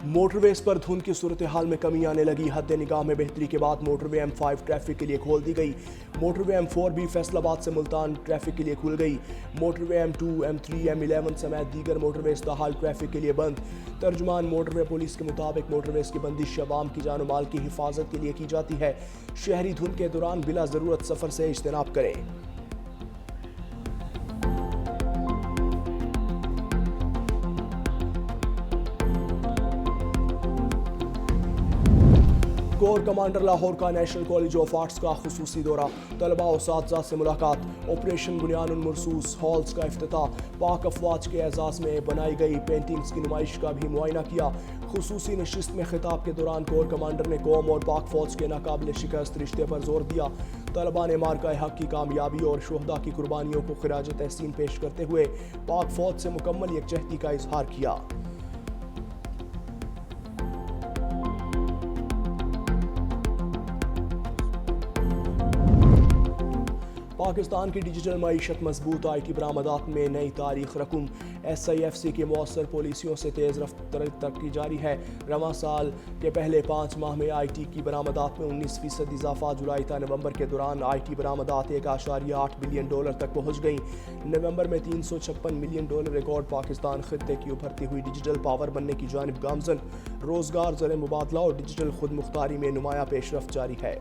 Motorways पर धुंध की सूरत हाल में कमी आने लगी। हद निगाह में बेहतरी के बाद मोटरवे M5 ट्रैफिक के लिए खोल दी गई। मोटरवे M4 भी फैसलाबाद से मुल्तान ट्रैफिक के लिए खुल गई। मोटरवे M2, M3, M11 समेत दीगर मोटरवेज ताहाल ट्रैफिक के लिए बंद। तर्जुमान मोटरवे पुलिस के मुताबिक मोटरवेज की बंदिश अवाम की जान माल की हिफाजत के लिए की जाती है। शहरी धुंध के दौरान बिला ज़रूरत सफ़र से इज्तनाब करें। कोर कमांडर लाहौर का नेशनल कॉलेज ऑफ आर्ट्स का खुसूसी दौरा। तलबा और साथीज़ा से मुलाकात। ऑपरेशन बुनियानुल मरसूस हॉल्स का इफ्तिताह। पाक अफवाज के एजाज़ में बनाई गई पेंटिंग्स की नुमाइश का भी मुआयना किया। खुसूसी नशिस्त में खिताब के दौरान कोर कमांडर ने कौम और पाक फौज के नाकाबिल शिकस्त रिश्ते पर जोर दिया। तलबा ने मार्का हक की कामयाबी और शुहदा की कुर्बानियों को खिराज तहसीन पेश करते हुए पाक फौज से मुकम्मल यकजहती का इजहार किया। पाकिस्तान की डिजिटल मईशत मजबूत। IT बरामदात में नई तारीख रकम। SIFC की मौसर पॉलिसियों से तेज़ रफ्तार तरक्की जारी है। रवां साल के पहले 5 माह में IT की बरामदात में 19% इजाफा। जुलाई था नवंबर के दौरान IT बरामदात $1.8 बिलियन तक पहुँच गई। नवंबर में $356 मिलियन रिकॉर्ड। पाकिस्तान खित्ते की उभरती हुई डिजिटल पावर बनने की जानिब गामजन। रोजगार, ज़र मुबादला और डिजिटल खुद मुख्तारी में नुमाया पेशरफ्त जारी है।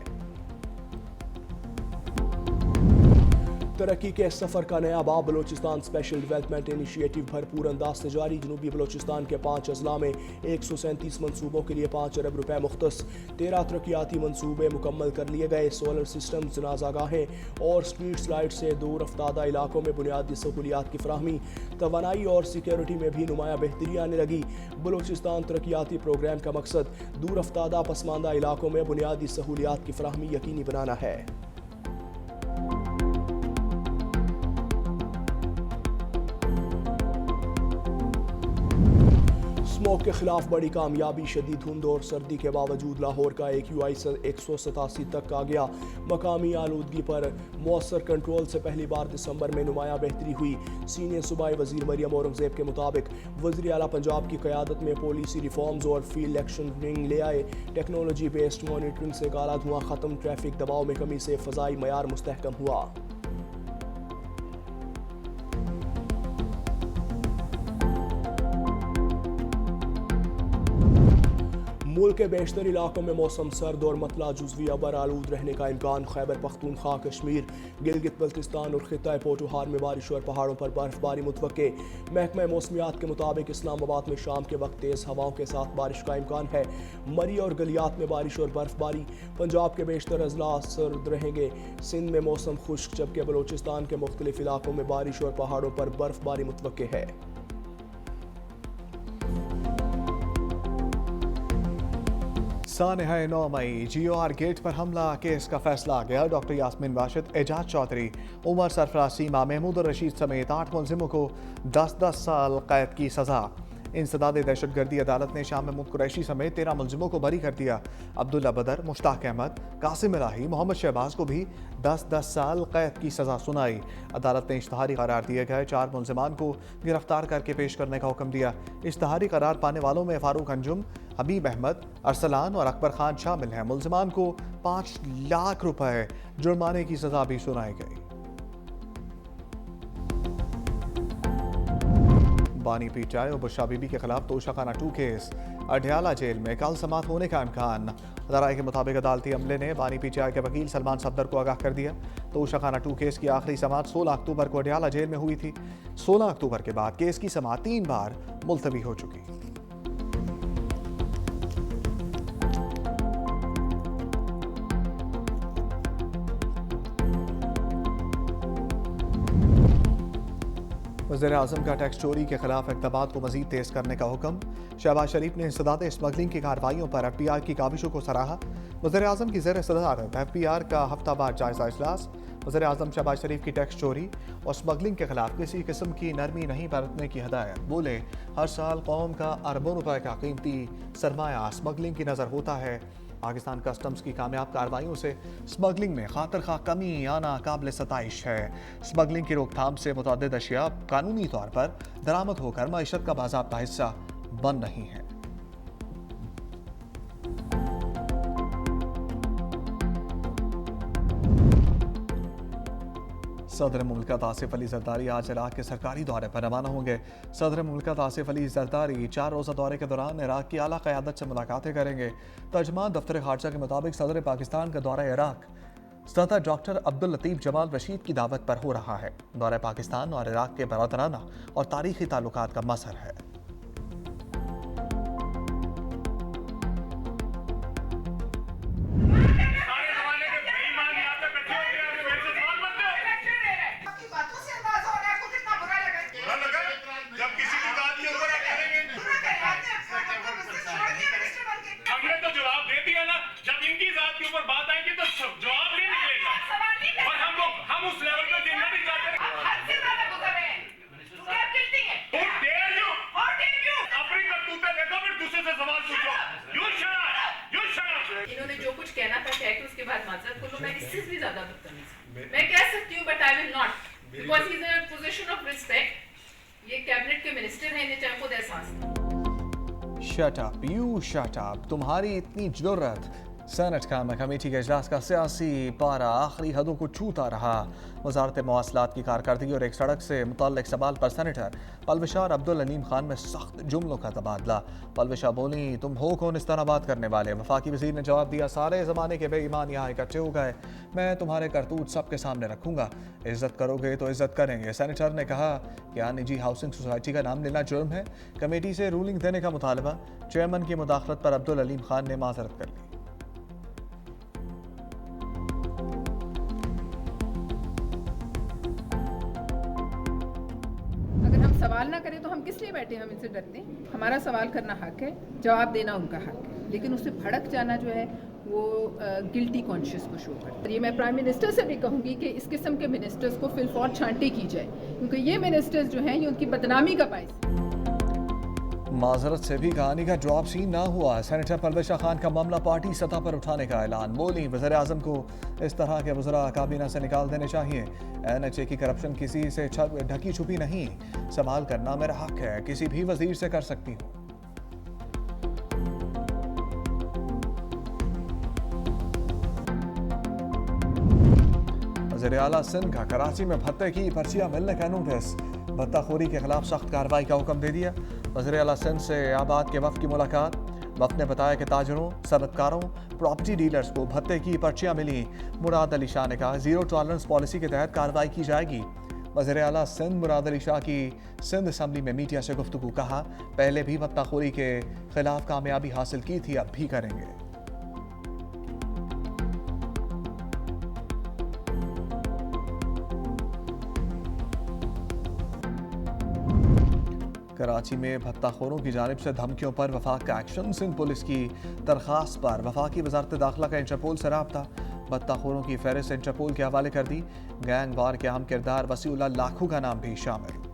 तरक्की के सफ़र का नया बाब। बलोचिस्तान स्पेशल डेवलपमेंट इनिशिएटिव भरपूर अंदाज से जारी। जनूबी बलोचिस्तान के 5 अजला में 137 मनसूबों के लिए 5 अरब रुपए मुख्तस। 13 तरक्याती मनसूबे मुकम्मल कर लिए गए। सोलर सिस्टम, जनाजागाहें और स्ट्रीट लाइट से दूर अफ्तादा इलाकों में बुनियादी सहूलियात की फराहमी। तवानाई और सिक्योरिटी में भी नुमाया बेहतरी आने लगी। बलोचिस्तान तरक्याती प्रोग्राम का मकसद दूर अफ्तादा पसमानदा इलाकों में बुनियादी सहूलियात की फराहमी यकीनी बनाना है। स्मोक के खिलाफ बड़ी कामयाबी। शदीद धुंध और सर्दी के बावजूद लाहौर का AQI 187 तक आ गया। मकामी आलूदगी पर मौसर कंट्रोल से पहली बार दिसंबर में नुमाया बेहतरी हुई। सीनियर सूबाई वजीर मरियम औरंगजेब के मुताबिक वज़ीर आला पंजाब की क़यादत में पॉलिसी रिफॉर्म्स और फील्ड एक्शन विंग ले आए। टेक्नोलॉजी बेस्ड मॉनिटरिंग से काला धुआं ख़त्म। ट्रैफिक दबाव में कमी से फ़ज़ाई मयार मुस्तहकम हुआ। मुल्क के बेशतर इलाकों में मौसम सर्द और मतला जुज़वी अबर आलूद रहने का इम्कान। खैबर पख्तूनख्वा, कश्मीर, गिलगित बल्तिस्तान और खित्ता पोटोहार में बारिश और पहाड़ों पर बर्फबारी मुतवक्के। महकमा मौसमियात के मुताबिक इस्लामाबाद में शाम के वक्त तेज़ हवाओं के साथ बारिश का इम्कान है। मरी और गलियात में बारिश और बर्फबारी। पंजाब के बेशतर अजला सर्द रहेंगे। सिंध में मौसम खुश्क, जबकि बलोचिस्तान के मुख्तलिफ इलाकों में बारिश और पहाड़ों पर बर्फबारी मुतवक्के है। सानहा 9 मई GOR गेट पर हमला केस का फैसला आ गया। डॉक्टर यास्मीन राशिद, एजाज चौधरी, उमर सरफराज, सीमा, महमूद और रशीद समेत 8 मुलजिमों को 10-10 साल कैद की सजा। इंसदाद दहशतगर्दी अदालत ने शाह महमूद कुरैशी समेत 13 मुलजिमों को बरी कर दिया। अब्दुल्ला बदर, मुश्ताक अहमद, कासिम इलाही, मोहम्मद शहबाज को भी 10-10 साल कैद की सजा सुनाई। अदालत ने इश्तहारी करार दिए गए 4 मुलजिमान को गिरफ्तार करके पेश करने का हुक्म दिया। इश्तहारी करार पाने वालों में फारूक अंजुम, हबीब अहमद, अरसलान और अकबर खान शामिल हैं। मुलजिमान को 5 लाख रुपए जुर्माने की सजा भी सुनाई गई। बानी पीटाई और बुशरा बीबी के खिलाफ तोशाखाना 2 केस। अडयाला जेल में कल समाअत होने का इम्कान। ज़राए के मुताबिक अदालती अमले ने बानी पीटाई के वकील सलमान सफदर को आगाह कर दिया। तोशाखाना 2 केस की आखिरी समाअत 16 अक्टूबर को अडयाला जेल में हुई थी। 16 अक्टूबर के बाद केस की समाअत 3 बार मुलतवी हो चुकी। वज़ीर आज़म का टैक्स चोरी के खिलाफ इक़दामात को मज़ीद तेज़ करने का हुक्म। शहबाज शरीफ ने इंसदाद स्मगलिंग की कार्रवाइयों पर FBI की काविशों को सराहा। वज़ीर आज़म की ज़ेर सदारत FBI का हफ्तावार जायज़ा इजलास। वज़ीर आज़म शहबाज शरीफ की टैक्स चोरी और स्मगलिंग के खिलाफ किसी किस्म की नरमी नहीं बरतने की हदायत। बोले, हर साल कौम का अरबों रुपए का कीमती सरमाया स्मगलिंग की नज़र होता है। पाकिस्तान कस्टम्स की कामयाब कार्रवाइयों से स्मगलिंग में खातर खा कमी आना काबिल सताइश है। स्मगलिंग की रोकथाम से मुतअद्दिद अशिया कानूनी तौर पर दरामद होकर मईशत का बाज़ाब्ता हिस्सा बन रही हैं। सदर मुमलिकत आसिफ अली जरदारी आज इराक के सरकारी दौरे पर रवाना होंगे। सदर मुमलिकत आसिफ अली जरदारी 4 रोज़ा दौरे के दौरान इराक की आला क़यादत से मुलाकातें करेंगे। तर्जमान दफ्तर खारजा के मुताबिक सदर पाकिस्तान का दौरा इराक सदर डॉक्टर अब्दुल लतीफ़ जमाल रशीद की दावत पर हो रहा है। दौरा पाकिस्तान और इराक के बरादराना और तारीख़ी ताल्लुकात का मसर है। इन्होंने जो कुछ कहना था कह के उसके बाद माजरत बोलो, मैं इससे भी ज्यादा बदतमीज मैं कह सकती हूँ, but I will not, because he is in a position of respect. ये कैबिनेट के मिनिस्टर हैं, इन्हें चाहे खुद एहसास नहीं। Shut up, you shut up. तुम्हारी इतनी जुर्रत। सेनेट कायमा कमेटी के इजलास का सियासी पारा आखिरी हदों को छूता रहा। वजारत मवासलात की कारकर्दगी और एक सड़क से मुतल्लिक सवाल पर सेनेटर पलविशा और अब्दुल अलीम खान में सख्त जुमलों का तबादला। पलविशा बोली, तुम हो कौन इस तरह बात करने वाले। वफाकी वजीर ने जवाब दिया, सारे ज़माने के बेईमान यहाँ इकट्ठे हो गए, मैं तुम्हारे करतूत सबके सामने रखूंगा, इज्जत करोगे तो इज्जत करेंगे। सेनेटर ने कहा, क्या निजी हाउसिंग सोसाइटी का नाम लेना जुर्म है। कमेटी से रूलिंग देने का मुतालबा। चेयरमैन की मुदाखलत पर अब्दुल अलीम खान ने माजरत कर ली। अगर हम सवाल ना करें तो हम किस लिए बैठे, हम इनसे डरते हैं। हमारा सवाल करना हक है, जवाब देना उनका हक है, लेकिन उससे भड़क जाना जो है वो गिल्टी कॉन्शियस को शो करता है। ये मैं प्राइम मिनिस्टर से भी कहूँगी कि इस किस्म के मिनिस्टर्स को फिलफौर छांटे की जाए, क्योंकि ये मिनिस्टर्स जो हैं ये उनकी बदनामी का बायस। माजरत से भी कहानी का ड्रॉप सीन ना हुआ। सेनेटर पलविशा खान का मामला पार्टी सतह पर उठाने का ऐलान। बोली, वज़ीर आज़म को इस तरह के वज़रा काबीना से निकाल देने चाहिए। NHA की करप्शन किसी से ढकी छुपी नहीं, सवाल करना मेरा हक है, किसी भी वजीर से कर सकती हूँ। वज़ीर आला सिंध का कराची में भत्ते की पर्चियां मिलने का नोटिस। भत्ताखोरी के खिलाफ सख्त कार्रवाई का हुक्म दे दिया। वज़ीर आला सिंध से आबाद के वफ़द की मुलाकात। वफ़द ने बताया कि ताजरों, सनतकारों, प्रॉपर्टी डीलर्स को भत्ते की पर्चियां मिली। मुराद अली शाह ने कहा, जीरो टॉलरेंस पॉलिसी के तहत कार्रवाई की जाएगी। वज़ीर आला सिंध मुराद अली शाह की सिंध असम्बली में मीडिया से गुफ्तगू। कहा, पहले भी भत्ताखोरी के खिलाफ कामयाबी हासिल की थी, अब भी करेंगे। कराची में भत्ताखोरों की जानिब से धमकियों पर वफाक का एक्शन। सिंध पुलिस की दरख्वास्त पर वफाकी वजारत दाखिला का इंटरपोल से राब्ता। भत्ताखोरों की फहरिस्त इंटरपोल के हवाले कर दी। गैंग वार के अहम किरदार वसीउल्लाह लाखू का नाम भी शामिल।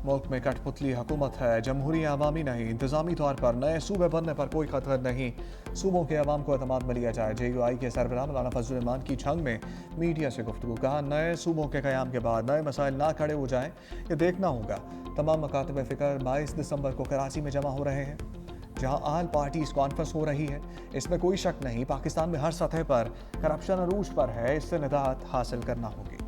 मुल्क में कठपुतली हुकूमत है, जमहूरी अवामी नहीं। इंतजामी तौर पर नए सूबे बनने पर कोई खतरा नहीं, सूबों के अवाम को एतमाद में लिया जाए। JUI के सरबराह मौलाना फजल रहमान की छंग में मीडिया से गुफ्तगू। कहा, नए सूबों के क़याम के बाद नए मसाइल ना खड़े हो जाएं, ये देखना होगा। तमाम मकातब फ़िक्र 22 दिसंबर को कराची में जमा हो रहे हैं, जहां आल पार्टीज कॉन्फ्रेंस हो रही है। इसमें कोई शक नहीं, पाकिस्तान में हर सतह पर करप्शन अरूज पर है, इससे निजात हासिल करना होगी।